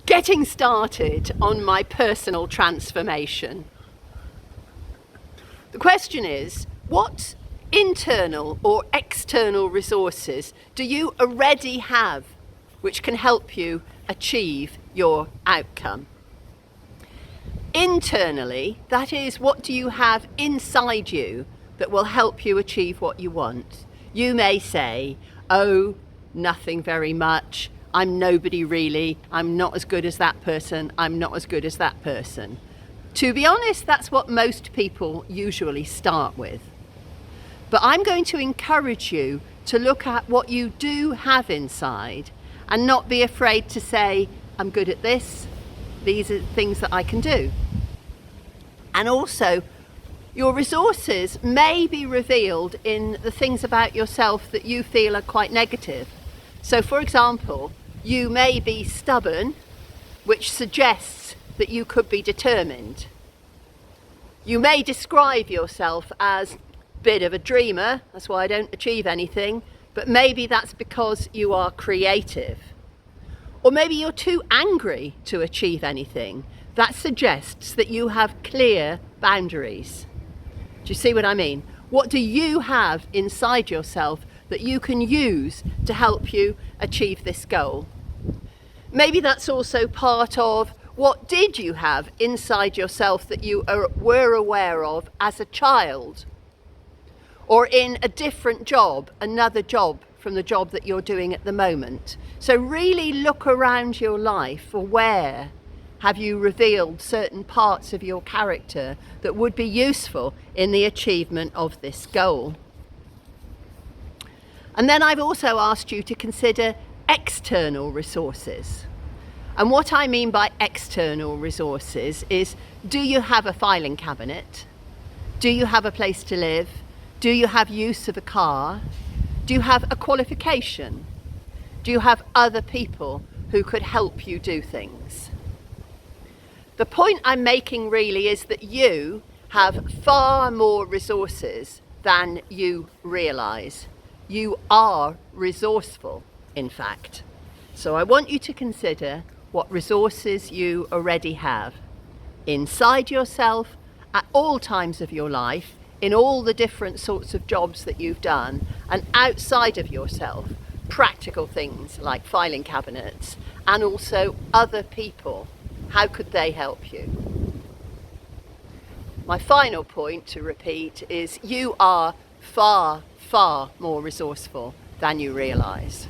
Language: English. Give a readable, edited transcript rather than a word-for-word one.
getting started on my personal transformation. The question is, what internal or external resources do you already have which can help you achieve your outcome? Internally, that is, what do you have inside you that will help you achieve what you want? You may say, oh, nothing very much. I'm nobody really. I'm not as good as that person. I'm not as good as that person. To be honest, that's what most people usually start with. But I'm going to encourage you to look at what you do have inside and not be afraid to say, I'm good at this. These are things that I can do. And also, your resources may be revealed in the things about yourself that you feel are quite negative. So, for example, you may be stubborn, which suggests that you could be determined. You may describe yourself as a bit of a dreamer, that's why I don't achieve anything, but maybe that's because you are creative. Or maybe you're too angry to achieve anything. That suggests that you have clear boundaries. Do you see what I mean? What do you have inside yourself that you can use to help you achieve this goal? Maybe that's also part of what did you have inside yourself that you were aware of as a child, or in a different job, another job from the job that you're doing at the moment. So really look around your life for where have you revealed certain parts of your character that would be useful in the achievement of this goal. And then I've also asked you to consider external resources. And what I mean by external resources is, do you have a filing cabinet? Do you have a place to live? Do you have use of a car? Do you have a qualification? Do you have other people who could help you do things? The point I'm making really is that you have far more resources than you realise. You are resourceful, in fact. So I want you to consider what resources you already have inside yourself at all times of your life, in all the different sorts of jobs that you've done, and outside of yourself, practical things like filing cabinets, and also other people. How could they help you? My final point to repeat is you are far, far more resourceful than you realise.